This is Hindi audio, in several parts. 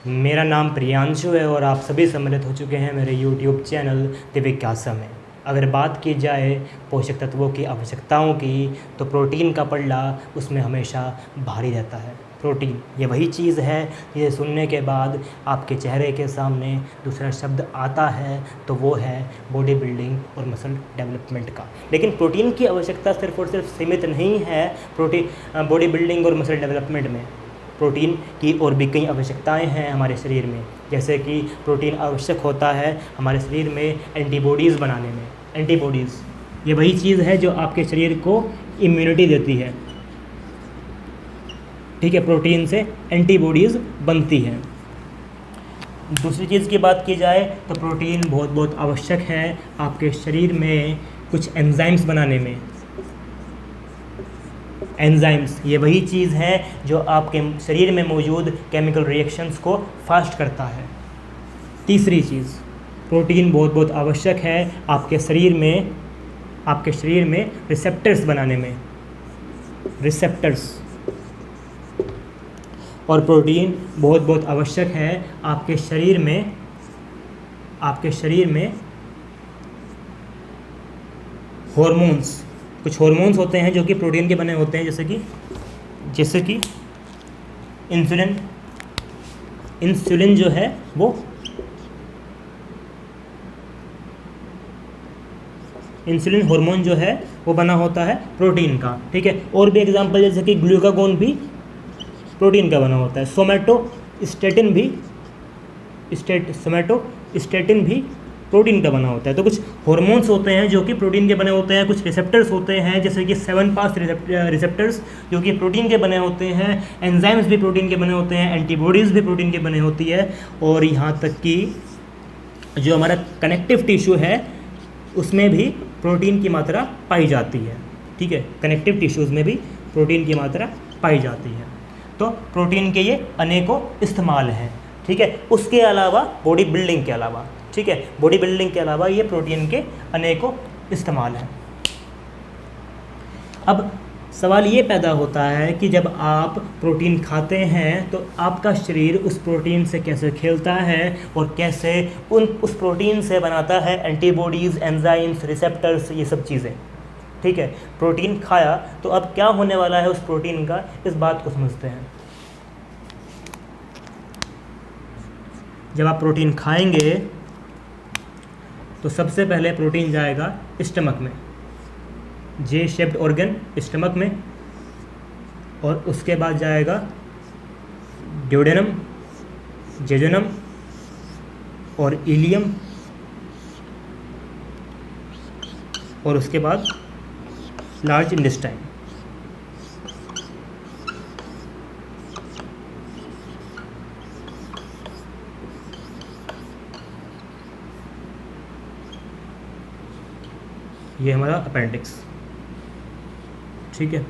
मेरा नाम प्रियांशु है और आप सभी सम्मिलित हो चुके हैं मेरे यूट्यूब चैनल दिव्यज्ञासा में। अगर बात की जाए पोषक तत्वों की आवश्यकताओं की, तो प्रोटीन का पल्ला उसमें हमेशा भारी रहता है। प्रोटीन ये वही चीज़ है, ये सुनने के बाद आपके चेहरे के सामने दूसरा शब्द आता है तो वो है बॉडी बिल्डिंग और मसल डेवलपमेंट का। लेकिन प्रोटीन की आवश्यकता सिर्फ और सिर्फ सीमित नहीं है बॉडी बिल्डिंग और मसल डेवलपमेंट में। प्रोटीन की और भी कई आवश्यकताएं हैं हमारे शरीर में, जैसे कि प्रोटीन आवश्यक होता है हमारे शरीर में एंटीबॉडीज़ बनाने में। एंटीबॉडीज़ ये वही चीज़ है जो आपके शरीर को इम्यूनिटी देती है, ठीक है। प्रोटीन से एंटीबॉडीज़ बनती हैं। दूसरी चीज़ की बात की जाए तो प्रोटीन बहुत बहुत आवश्यक है आपके शरीर में कुछ एंजाइम्स बनाने में। एंजाइम्स ये वही चीज़ है जो आपके शरीर में मौजूद केमिकल रिएक्शंस को फास्ट करता है। तीसरी चीज़, प्रोटीन बहुत बहुत आवश्यक है आपके शरीर में रिसेप्टर्स बनाने में। रिसेप्टर्स और प्रोटीन बहुत बहुत आवश्यक है आपके शरीर में हॉर्मोन्स। कुछ हॉर्मोन्स होते हैं जो कि प्रोटीन के बने होते हैं, जैसे कि इंसुलिन जो है वो इंसुलिन हार्मोन जो है वो बना होता है प्रोटीन का, ठीक है। और भी एग्जांपल जैसे कि ग्लूकागोन भी प्रोटीन का बना होता है। सोमैटोस्टेटिन भी प्रोटीन का बना होता है। तो कुछ हार्मोन्स होते हैं जो कि प्रोटीन के बने होते हैं। कुछ रिसेप्टर्स होते हैं जैसे कि 7 पास रिसेप्टर्स जो कि प्रोटीन के बने होते हैं। एंजाइम्स भी प्रोटीन के बने होते हैं। एंटीबॉडीज़ भी प्रोटीन के बने होती है। और यहाँ तक कि जो हमारा कनेक्टिव टिश्यू है उसमें भी प्रोटीन की मात्रा पाई जाती है, ठीक है। कनेक्टिव टिश्यूज़ में भी प्रोटीन की मात्रा पाई जाती है। तो प्रोटीन के ये अनेकों इस्तेमाल हैं, ठीक है। उसके अलावा बॉडी बिल्डिंग के अलावा, ठीक है, बॉडी बिल्डिंग के अलावा ये प्रोटीन के अनेकों इस्तेमाल हैं। अब सवाल ये पैदा होता है कि जब आप प्रोटीन खाते हैं तो आपका शरीर उस प्रोटीन से कैसे खेलता है और कैसे उस प्रोटीन से बनाता है एंटीबॉडीज़, एंजाइम्स, रिसेप्टर्स, ये सब चीज़ें, ठीक है। प्रोटीन खाया तो अब क्या होने वाला है उस प्रोटीन का, इस बात को समझते हैं। जब आप प्रोटीन खाएंगे तो सबसे पहले प्रोटीन जाएगा स्टमक में, जे शेप्ड ऑर्गन स्टमक में, और उसके बाद जाएगा ड्यूडेनम, जेजुनम और इलियम, और उसके बाद लार्ज इंटेस्टाइन। ये हमारा अपेंडिक्स, ठीक है।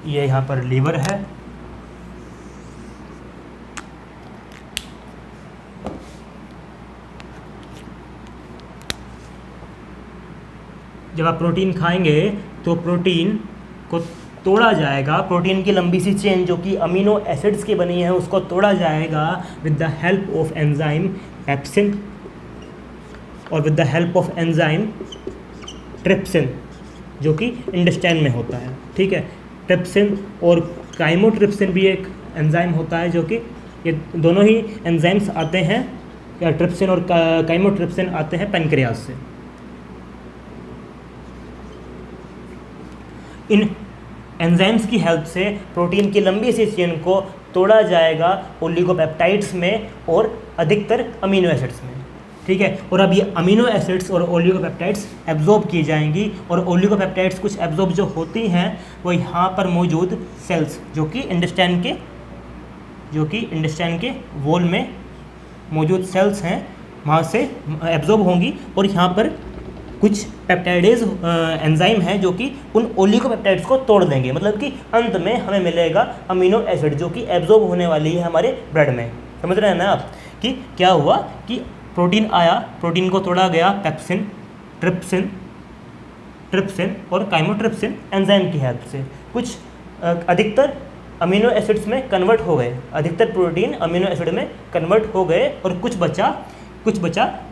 ये यहाँ पर लीवर है, जब आप प्रोटीन खाएंगे तो प्रोटीन को तोड़ा जाएगा। प्रोटीन की लंबी सी चेन जो कि अमीनो एसिड्स की बनी है उसको तोड़ा जाएगा with the help of enzyme pepsin और with the help of enzyme trypsin जो कि इंटेस्टाइन में होता है, ठीक है। ट्रिप्सिन और काइमोट्रिप्सिन भी एक एंजाइम होता है जो कि ये दोनों ही एंजाइम्स आते हैं, ट्रिप्सिन और काइमोट्रिप्सिन आते हैं पैनक्रियाज से। इन एंजाइम्स की हेल्प से प्रोटीन की लंबी सी चेन को तोड़ा जाएगा ओलिगोपेप्टाइड्स में और अधिकतर अमीनो एसिड्स में, ठीक है। और अब ये अमीनो एसिड्स और ओलिगोपेप्टाइड्स एब्जॉर्ब की जाएंगी, और ओलिगोपेप्टाइड्स कुछ एब्जॉर्ब जो होती हैं वो यहाँ पर मौजूद सेल्स जो कि इंटेस्टाइन के वॉल में मौजूद सेल्स हैं वहाँ से एब्जॉर्ब होंगी, और यहाँ पर कुछ पेप्टाइडेज एंजाइम हैं जो कि उन ओलिगोपेप्टाइड्स को तोड़ देंगे। मतलब कि अंत में हमें मिलेगा अमीनो एसिड जो कि एब्जॉर्ब होने वाली है हमारे ब्लड में। समझ रहे हैं ना आप कि क्या हुआ कि प्रोटीन आया, प्रोटीन को तोड़ा गया, पेप्सिन, ट्रिप्सिन, ट्रिप्सिन और काइमोट्रिप्सिन एंजाइम की हेल्प से कुछ अधिकतर अमीनो एसिड्स में कन्वर्ट हो गए, अधिकतर प्रोटीन अमीनो एसिड में कन्वर्ट हो गए और कुछ बचा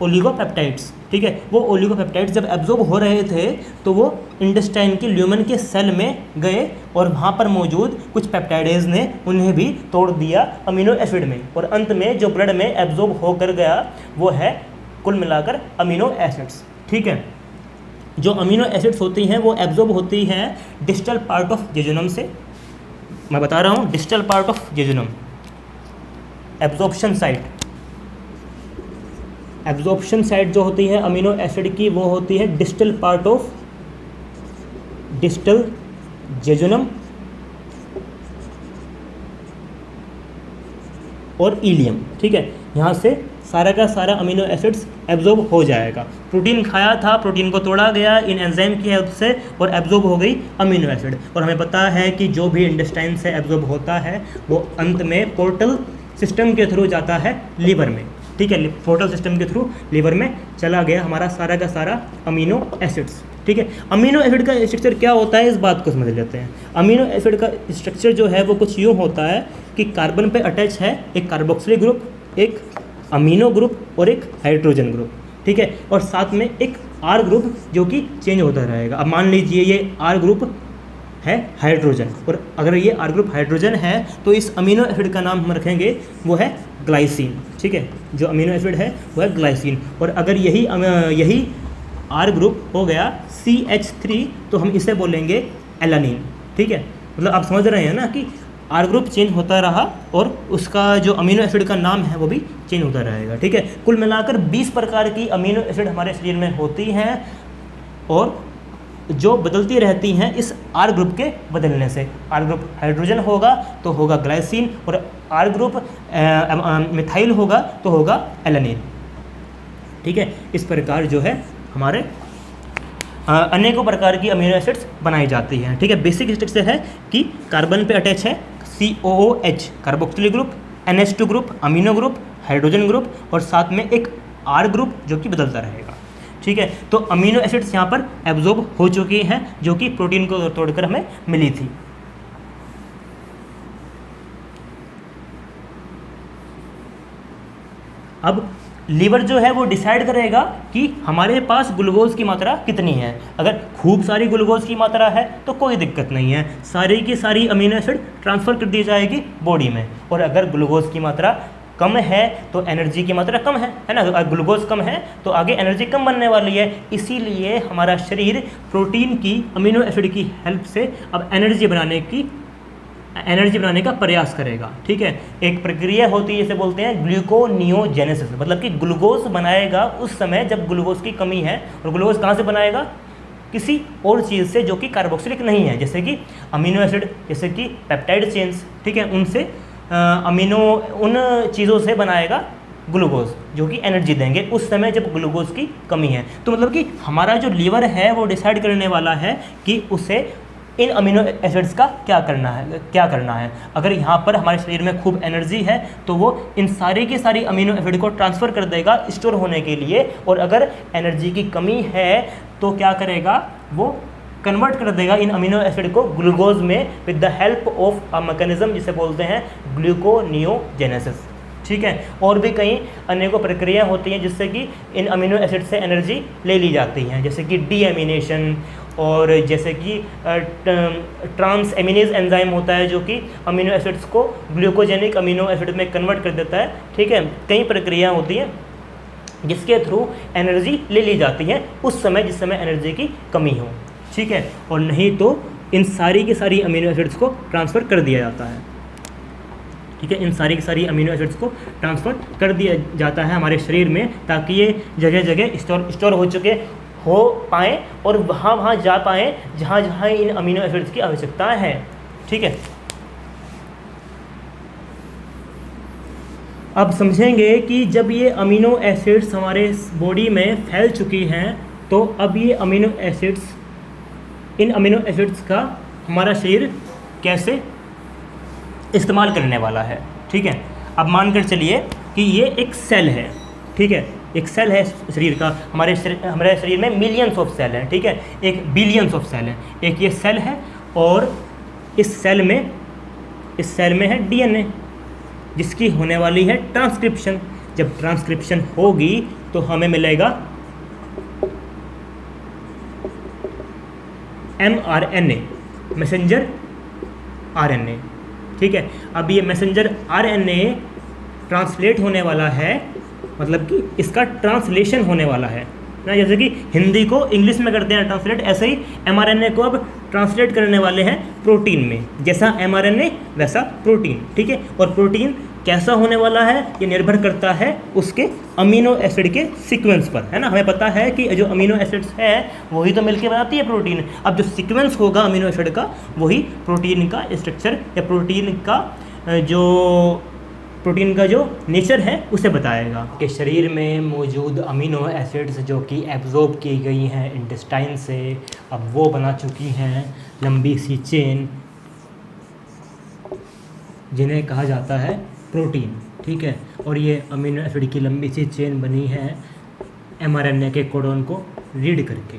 ओलिगोपेप्टाइड्स। ठीक है, वो ओलिगोपेप्टाइड्स जब एब्जॉर्ब हो रहे थे तो वो इंटेस्टाइन की ल्यूमेन के सेल में गए और वहाँ पर मौजूद कुछ पेप्टाइडेज ने उन्हें भी तोड़ दिया अमीनो एसिड में, और अंत में जो ब्लड में एब्जॉर्ब होकर गया वो है कुल मिलाकर अमीनो एसिड्स। ठीक है, जो अमीनो एसिड्स होती हैं वो एब्जॉर्ब होती हैं डिस्टल पार्ट ऑफ जेजुनम से। मैं बता रहा हूँ, distal part of jejunum, absorption site जो होती है अमीनो एसिड की वो होती है distal part of distal jejunum और इलियम। ठीक है, यहाँ से सारा का सारा अमीनो एसिड्स एब्जॉर्ब हो जाएगा। प्रोटीन खाया था, प्रोटीन को तोड़ा गया इन एंजाइम की हेल्प से और एब्जॉर्ब हो गई अमीनो एसिड। और हमें पता है कि जो भी इंटेस्टाइन से एब्जॉर्ब होता है वो अंत में पोर्टल सिस्टम के थ्रू जाता है लीवर में। ठीक है, पोर्टल सिस्टम के थ्रू लीवर में चला गया हमारा सारा का सारा अमीनो एसिड्स। ठीक है, अमीनो एसिड का स्ट्रक्चर क्या होता है इस बात को समझ लेते हैं। अमीनो एसिड का स्ट्रक्चर जो है वो कुछ यूँ होता है कि कार्बन पे अटैच है एक कार्बोक्सिलिक ग्रुप, एक अमीनो ग्रुप और एक हाइड्रोजन ग्रुप। ठीक है, और साथ में एक आर ग्रुप जो कि चेंज होता रहेगा। अब मान लीजिए ये आर ग्रुप है हाइड्रोजन, और अगर ये आर ग्रुप हाइड्रोजन है तो इस अमीनो एसिड का नाम हम रखेंगे वो है ग्लाइसिन। ठीक है, जो अमीनो एसिड है वो है ग्लाइसिन। और अगर यही आर ग्रुप हो गया CH3 तो हम इसे बोलेंगे एलानिन। ठीक है, मतलब आप समझ रहे हैं ना कि आर ग्रुप चेंज होता रहा और उसका जो अमीनो एसिड का नाम है वो भी चेंज होता रहेगा। ठीक है, कुल मिलाकर 20 प्रकार की अमीनो एसिड हमारे शरीर में होती हैं और जो बदलती रहती हैं इस आर ग्रुप के बदलने से। आर ग्रुप हाइड्रोजन होगा तो होगा ग्लाइसिन, और आर ग्रुप मिथाइल होगा तो होगा एलानिन। ठीक है, इस प्रकार जो है हमारे अनेकों प्रकार की अमीनो एसिड्स बनाई जाती हैं। ठीक है, बेसिक स्ट्रक्चर है कि कार्बन पे अटैच है COOH carboxylic group, NH2 group amino group, hydrogen group और साथ में एक आर ग्रुप जो कि बदलता रहेगा। ठीक है, तो अमीनो एसिड्स यहाँ पर एब्जॉर्ब हो चुकी हैं जो कि प्रोटीन को तोड़कर हमें मिली थी। अब लीवर जो है वो डिसाइड करेगा कि हमारे पास ग्लूकोज की मात्रा कितनी है। अगर खूब सारी ग्लूकोज की मात्रा है तो कोई दिक्कत नहीं है, सारी की सारी अमीनो एसिड ट्रांसफ़र कर दी जाएगी बॉडी में। और अगर ग्लूकोज की मात्रा कम है तो एनर्जी की मात्रा कम है ना, अगर ग्लूकोज कम है तो आगे एनर्जी कम बनने वाली है। इसीलिए हमारा शरीर प्रोटीन की अमीनो एसिड की हेल्प से अब एनर्जी बनाने का प्रयास करेगा। ठीक है, एक प्रक्रिया होती है जिसे बोलते हैं ग्लूकोनियोजेनेसिस, मतलब कि ग्लूकोज बनाएगा उस समय जब ग्लूकोज की कमी है। और ग्लूकोज कहाँ से बनाएगा? किसी और चीज़ से जो कि कार्बोक्सिलिक नहीं है, जैसे कि अमीनो एसिड, जैसे कि पेप्टाइड चेन्स। ठीक है, उनसे उन चीज़ों से बनाएगा ग्लूकोज जो कि एनर्जी देंगे उस समय जब ग्लूकोज की कमी है। तो मतलब कि हमारा जो लीवर है वो डिसाइड करने वाला है कि उसे इन अमीनो एसिड्स का क्या करना है। अगर यहाँ पर हमारे शरीर में खूब एनर्जी है तो वो इन सारी की सारी अमीनो एसिड को ट्रांसफ़र कर देगा स्टोर होने के लिए, और अगर एनर्जी की कमी है तो क्या करेगा, वो कन्वर्ट कर देगा इन अमीनो एसिड को ग्लूकोज में with the help of a mechanism जिसे बोलते हैं ग्लूकोनियोजेनेसिस। ठीक है, और भी कई अनेकों प्रक्रियाएं होती हैं जिससे कि इन अमीनो एसिड से एनर्जी ले ली जाती हैं, जैसे कि डीएमिनेशन, और जैसे कि ट्रांस एमिनेज एंजाइम होता है जो कि अमीनो एसिड्स को ग्लूकोजेनिक अमीनो एसिड में कन्वर्ट कर देता है। ठीक है, कई प्रक्रियाएं होती हैं जिसके थ्रू एनर्जी ले ली जाती है उस समय जिस समय एनर्जी की कमी हो। ठीक है, और नहीं तो इन सारी की सारी अमीनो एसिड्स को ट्रांसफ़र कर दिया जाता है। ठीक है, इन सारी की सारी अमीनो एसिड्स को ट्रांसफ़र कर दिया जाता है हमारे शरीर में, ताकि ये जगह जगह स्टोर हो चुके हो पाएँ और वहाँ जा पाएँ जहाँ इन अमीनो एसिड्स की आवश्यकता है। ठीक है, अब समझेंगे कि जब ये अमीनो एसिड्स हमारे बॉडी में फैल चुकी हैं तो अब ये इन अमीनो एसिड्स का हमारा शरीर कैसे इस्तेमाल करने वाला है। ठीक है, अब मानकर चलिए कि ये एक सेल है। ठीक है, एक सेल है शरीर का, हमारे शरीर में मिलियंस ऑफ सेल हैं, ठीक है, एक बिलियंस ऑफ सेल हैं। एक ये सेल है और इस सेल में है डीएनए जिसकी होने वाली है ट्रांसक्रिप्शन। जब ट्रांसक्रिप्शन होगी तो हमें मिलेगा mRNA, मैसेंजर आरएनए, ठीक है। अब ये मैसेंजर आरएनए ट्रांसलेट होने वाला है, मतलब कि इसका ट्रांसलेशन होने वाला है ना, जैसे कि हिंदी को इंग्लिश में करते हैं ट्रांसलेट, ऐसे ही एमआरएनए को अब ट्रांसलेट करने वाले हैं प्रोटीन में। जैसा एमआरएनए वैसा प्रोटीन, ठीक है। और प्रोटीन कैसा होने वाला है ये निर्भर करता है उसके अमीनो एसिड के सीक्वेंस पर, है ना। हमें पता है कि जो अमीनो एसिड्स है वही तो मिलके बनाती है प्रोटीन। अब जो सीक्वेंस होगा अमीनो एसिड का वही प्रोटीन का स्ट्रक्चर या प्रोटीन का जो नेचर है उसे बताएगा। कि शरीर में मौजूद अमीनो एसिड्स जो कि एब्जॉर्ब की गई हैं इंटेस्टाइन से, अब वो बना चुकी हैं लंबी सी चेन जिन्हें कहा जाता है प्रोटीन, ठीक है। और ये अमीनो एसिड की लंबी सी चेन बनी है एमआरएनए के कोडोन को रीड करके।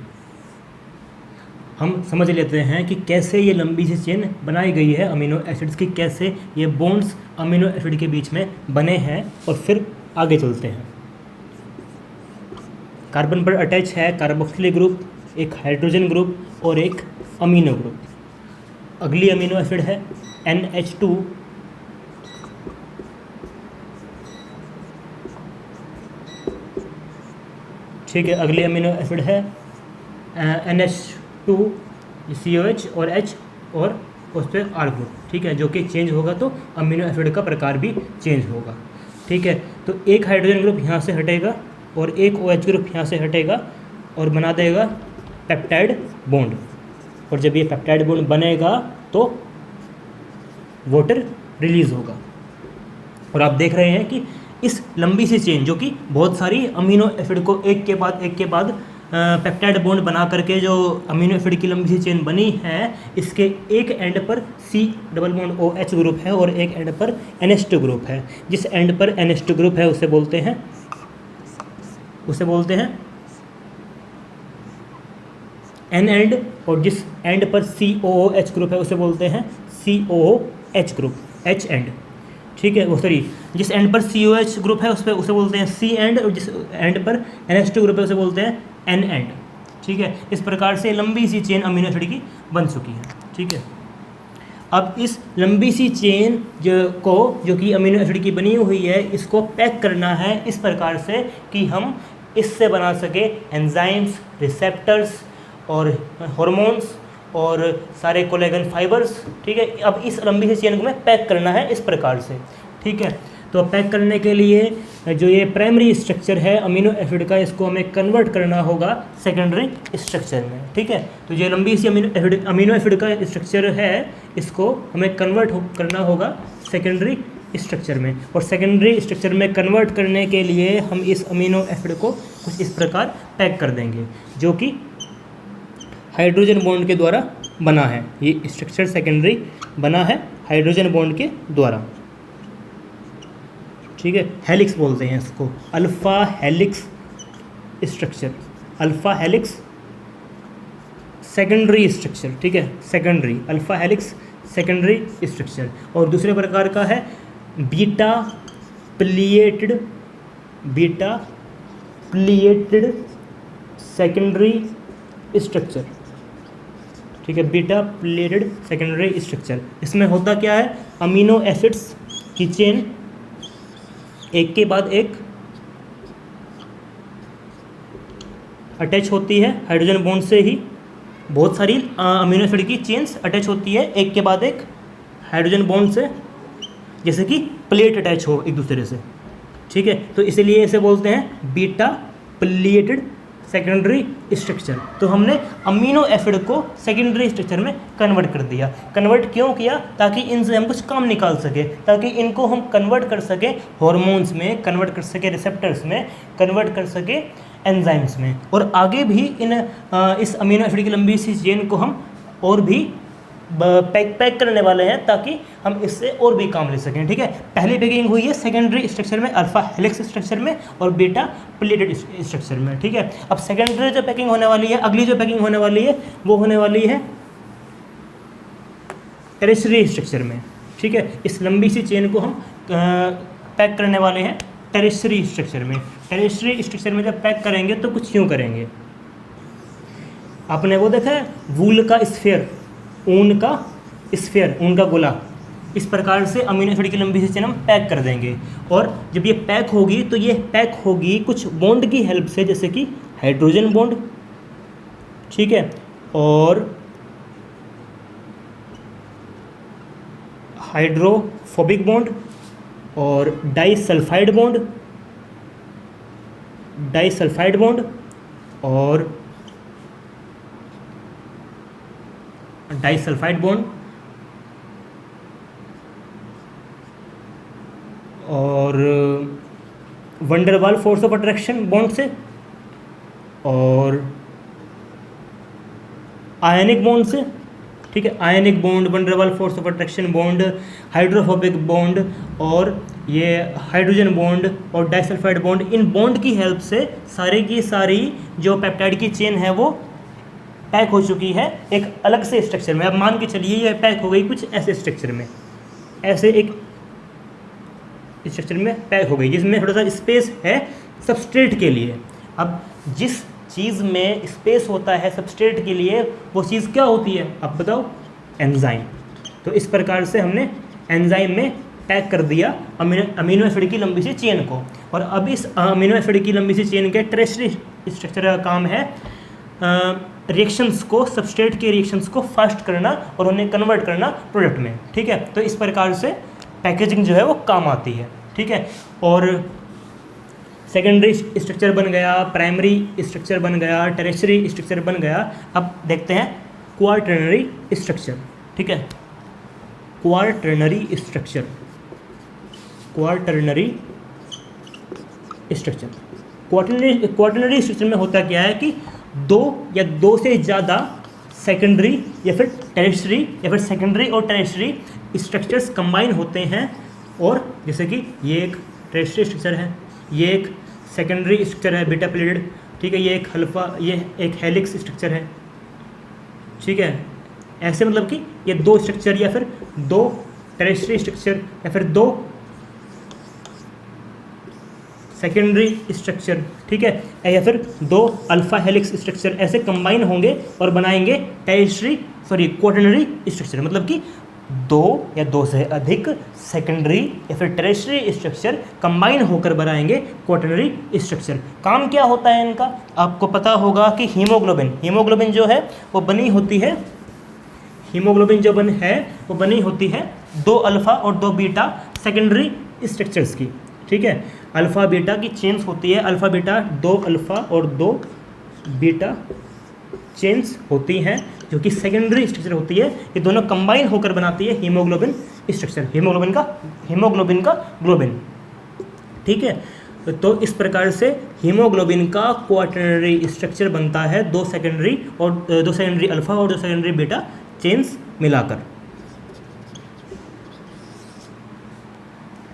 हम समझ लेते हैं कि कैसे ये लंबी सी चेन बनाई गई है अमीनो एसिड्स की, कैसे ये बॉन्ड्स अमीनो एसिड के बीच में बने हैं, और फिर आगे चलते हैं। कार्बन पर अटैच है कार्बोक्सिलिक ग्रुप, एक हाइड्रोजन ग्रुप और एक अमीनो ग्रुप। अगली अमीनो एसिड है NH2, ठीक है। अगली अमीनो एसिड है NH2 COH और H और उस पर R ग्रुप, ठीक है, जो कि चेंज होगा तो अमीनो एसिड का प्रकार भी चेंज होगा, ठीक है। तो एक हाइड्रोजन ग्रुप यहाँ से हटेगा और एक OH ग्रुप यहाँ से हटेगा और बना देगा पेप्टाइड बॉन्ड। और जब ये पेप्टाइड बॉन्ड बनेगा तो वाटर रिलीज होगा। और आप देख रहे हैं कि इस लंबी सी चेन जो कि बहुत सारी अमीनो एसिड को एक के बाद पेप्टाइड बॉन्ड बना करके जो अमीनो एसिड की लंबी सी चेन बनी है, इसके एक एंड पर C double bond OH group है और एक एंड पर NH2 ग्रुप है। जिस एंड पर NH2 ग्रुप है उसे बोलते हैं N एंड, और जिस एंड पर COOH ग्रुप है उसे बोलते हैं COOH ग्रुप, H एंड, ठीक है। वो सॉरी, जिस एंड पर COH ग्रुप है उसे बोलते हैं C एंड, और जिस एंड पर NH2 ग्रुप है उसे बोलते हैं N एंड, ठीक है। इस प्रकार से लंबी सी चेन अमीनो एसिड की बन चुकी है, ठीक है। अब इस लंबी सी चेन जो कि अमीनो एसिड की बनी हुई है, इसको पैक करना है इस प्रकार से कि हम इससे बना सके एंजाइम्स, रिसेप्टर्स और हार्मोन्स और सारे कोलेजन फाइबर्स, ठीक है। अब इस लंबी सी चेन को हमें पैक करना है इस प्रकार से, ठीक है। तो पैक करने के लिए जो ये प्राइमरी स्ट्रक्चर है अमीनो एसिड का, इसको हमें कन्वर्ट करना होगा सेकेंडरी स्ट्रक्चर में, ठीक है। तो जो लंबी सी अमीनो एसिड का स्ट्रक्चर है, इसको हमें कन्वर्ट करना होगा सेकेंडरी स्ट्रक्चर में। और सेकेंडरी स्ट्रक्चर में कन्वर्ट करने के लिए हम इस अमीनो एसिड को कुछ इस प्रकार पैक कर देंगे, जो कि हाइड्रोजन बॉन्ड के द्वारा बना है। ये स्ट्रक्चर सेकेंडरी बना है हाइड्रोजन बॉन्ड के द्वारा, ठीक है। हेलिक्स बोलते हैं इसको, alpha helix structure, alpha helix secondary structure, ठीक है, secondary alpha helix secondary structure. और दूसरे प्रकार का है बीटा प्लिएटेड सेकेंडरी स्ट्रक्चर, ठीक है, बीटा प्लेटेड सेकेंडरी स्ट्रक्चर। इसमें होता क्या है, अमीनो एसिड्स की चेन एक के बाद एक अटैच होती है हाइड्रोजन बॉन्ड से ही। बहुत सारी अमीनो एसिड की चेन्स अटैच होती है एक के बाद एक हाइड्रोजन बॉन्ड से, जैसे कि प्लेट अटैच हो एक दूसरे से, ठीक है। तो इसलिए इसे बोलते हैं बीटा प्लेटेड सेकेंडरी स्ट्रक्चर। तो हमने अमीनो एसिड को सेकेंडरी स्ट्रक्चर में कन्वर्ट कर दिया। कन्वर्ट क्यों किया? ताकि इनसे हम कुछ काम निकाल सके, ताकि इनको हम कन्वर्ट कर सके हार्मोन्स में, कन्वर्ट कर सके रिसेप्टर्स में, कन्वर्ट कर सके एंजाइम्स में। और आगे भी इस अमीनो एसिड की लंबी सी चेन को हम और भी पैक करने वाले हैं ताकि हम इससे और भी काम ले सकें। ठीक है, पहली पैकिंग हुई है सेकेंडरी स्ट्रक्चर में, अल्फा हेलिक्स स्ट्रक्चर में और बीटा प्लेटेड स्ट्रक्चर में। ठीक है, अब सेकेंडरी जो पैकिंग होने वाली है, अगली जो पैकिंग होने वाली है वो होने वाली है टेरेस्ट्री स्ट्रक्चर में। ठीक है, इस लंबी सी चेन को हम पैक करने वाले हैं टेरेस्ट्री स्ट्रक्चर में। टेरेस्ट्री स्ट्रक्चर में जब पैक करेंगे तो कुछ यूँ करेंगे, आपने वो देखा है वूल का स्फेयर, ऊन का स्फेयर, ऊन का गोला, इस प्रकार से अमीनो एसिड की लंबी सी चेन हम पैक कर देंगे। और जब ये पैक होगी तो ये पैक होगी कुछ बॉन्ड की हेल्प से, जैसे कि हाइड्रोजन बॉन्ड, ठीक है, और हाइड्रोफोबिक बॉन्ड और डाइसल्फाइड बॉन्ड और डाइसल्फाइड बॉन्ड और van der Waals force of attraction bond से और आयनिक बॉन्ड से। ठीक है, ionic bond, van der Waals force of attraction bond, hydrophobic bond और ये हाइड्रोजन बॉन्ड और डाइसल्फाइड बॉन्ड, इन बॉन्ड की हेल्प से सारी की सारी जो पेप्टाइड की चेन है वो पैक हो चुकी है एक अलग से स्ट्रक्चर में। अब मान के चलिए ये पैक हो गई कुछ ऐसे स्ट्रक्चर में, ऐसे एक स्ट्रक्चर में पैक हो गई जिसमें थोड़ा सा स्पेस है सबस्ट्रेट के लिए। अब जिस चीज़ में स्पेस होता है सबस्ट्रेट के लिए वो चीज़ क्या होती है, अब बताओ? एंजाइम। तो इस प्रकार से हमने एंजाइम में पैक कर दिया अमीनो एसिड की लंबी सी चेन को। और अब इस अमीनो एसिड की लंबी सी चेन के टेरेस्ट्री स्ट्रक्चर का काम है रिएक्शंस को, सबस्ट्रेट के रिएक्शंस को फास्ट करना और उन्हें कन्वर्ट करना प्रोडक्ट में। ठीक है, तो इस प्रकार से पैकेजिंग जो है वो काम आती है। ठीक है, और सेकेंडरी स्ट्रक्चर बन गया, प्राइमरी स्ट्रक्चर बन गया, टेरेस्ट्री स्ट्रक्चर बन गया। अब देखते हैं क्वार्टरनरी स्ट्रक्चर। ठीक है, क्वार्टरनरी स्ट्रक्चर क्वार्टरनरी स्ट्रक्चर में होता क्या है कि दो या दो से ज़्यादा सेकेंडरी या फिर टेरेस्ट्री या फिर सेकेंडरी और टेरेस्ट्री स्ट्रक्चर्स कंबाइन होते हैं। और जैसे कि ये एक टेरेस्ट्री स्ट्रक्चर है, ये एक सेकेंडरी स्ट्रक्चर है बीटा प्लेटेड। ठीक है, ये एक अल्फा, ये एक हेलिक्स स्ट्रक्चर है। ठीक है, ऐसे मतलब कि ये दो स्ट्रक्चर या फिर दो टेरेस्ट्री स्ट्रक्चर या फिर दो सेकेंडरी स्ट्रक्चर, ठीक है, या फिर दो अल्फा हेलिक्स स्ट्रक्चर ऐसे कंबाइन होंगे और बनाएंगे क्वार्टरनरी स्ट्रक्चर। मतलब कि दो या दो से अधिक सेकेंडरी या फिर टेरेस्ट्री स्ट्रक्चर कंबाइन होकर बनाएंगे क्वार्टरनरी स्ट्रक्चर। काम क्या होता है इनका? आपको पता होगा कि हीमोग्लोबिन जो है वो बनी होती है, दो अल्फा और दो बीटा सेकेंडरी स्ट्रक्चर्स की। ठीक है, अल्फ़ा बीटा की चेन्स होती है, अल्फ़ा बीटा, दो अल्फ़ा और दो बीटा चेन्स होती हैं जो कि सेकेंडरी स्ट्रक्चर होती है। ये दोनों कंबाइन होकर बनाती है हीमोग्लोबिन स्ट्रक्चर, हीमोग्लोबिन का ग्लोबिन। ठीक है, तो इस प्रकार से हीमोग्लोबिन का क्वार्टरनरी स्ट्रक्चर बनता है दो सेकेंडरी अल्फ़ा और दो सेकेंडरी बीटा चेन्स मिलाकर।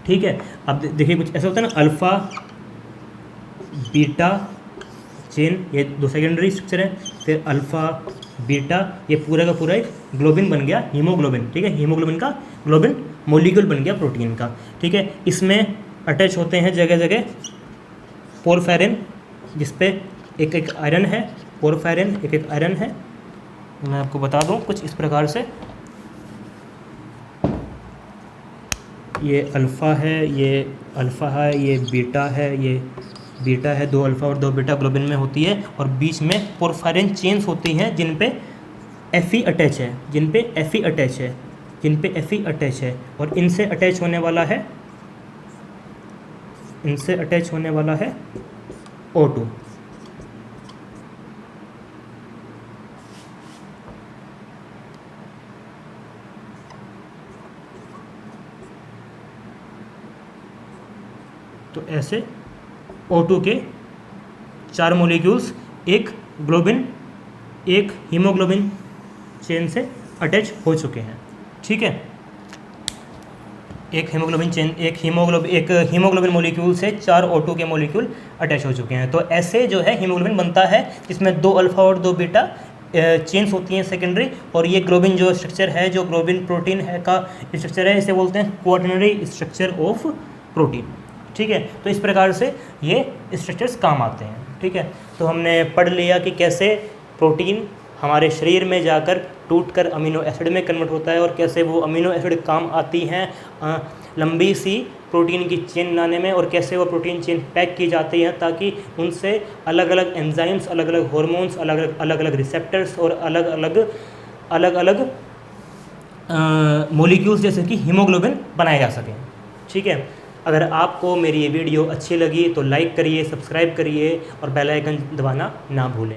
ठीक है, अब देखिए कुछ ऐसा होता है ना, अल्फ़ा बीटा चेन, ये दो सेकेंडरी स्ट्रक्चर है, फिर अल्फ़ा बीटा, ये पूरा का पूरा एक ग्लोबिन बन गया, हीमोग्लोबिन। ठीक है, हीमोग्लोबिन का ग्लोबिन मॉलिक्यूल बन गया प्रोटीन का। ठीक है, इसमें अटैच होते हैं जगह जगह पोरफेरिन, जिस पे एक एक आयरन है, पोरफेरिन एक एक आयरन है। मैं आपको बता दूं कुछ इस प्रकार से, ये अल्फ़ा है, ये अल्फ़ा है, ये बीटा है, ये बीटा है, दो अल्फ़ा और दो बीटा ग्लोबिन में होती है। और बीच में पोरफायरिन चेन्स होती हैं जिन पे Fe अटैच है, और इनसे अटैच होने वाला है O2। तो ऐसे O2 के चार मॉलिक्यूल्स एक ग्लोबिन एक हीमोग्लोबिन चेन से अटैच हो चुके हैं। ठीक है, एक हीमोग्लोबिन मॉलिक्यूल से 4 O2 के मॉलिक्यूल अटैच हो चुके हैं। तो ऐसे जो है हीमोग्लोबिन बनता है, जिसमें 2 अल्फ़ा और 2 बीटा चेन्स होती हैं सेकेंडरी, और ये ग्लोबिन जो स्ट्रक्चर है, जो ग्लोबिन प्रोटीन है का स्ट्रक्चर है, इसे बोलते हैं क्वाटरनरी स्ट्रक्चर ऑफ प्रोटीन। ठीक है, तो इस प्रकार से ये स्ट्रक्चर्स काम आते हैं। ठीक है, तो हमने पढ़ लिया कि कैसे प्रोटीन हमारे शरीर में जाकर टूटकर अमीनो एसिड में कन्वर्ट होता है, और कैसे वो अमीनो एसिड काम आती हैं लंबी सी प्रोटीन की चेन बनाने में, और कैसे वो प्रोटीन चेन पैक की जाती हैं ताकि उनसे अलग अलग एंजाइम्स, अलग अलग हार्मोन्स, अलग अलग रिसेप्टर्स और अलग अलग मॉलिक्यूल्स जैसे कि हीमोग्लोबिन बनाए जा सकें। ठीक है, अगर आपको मेरी ये वीडियो अच्छी लगी तो लाइक करिए, सब्सक्राइब करिए और बेल आइकन दबाना ना भूलें।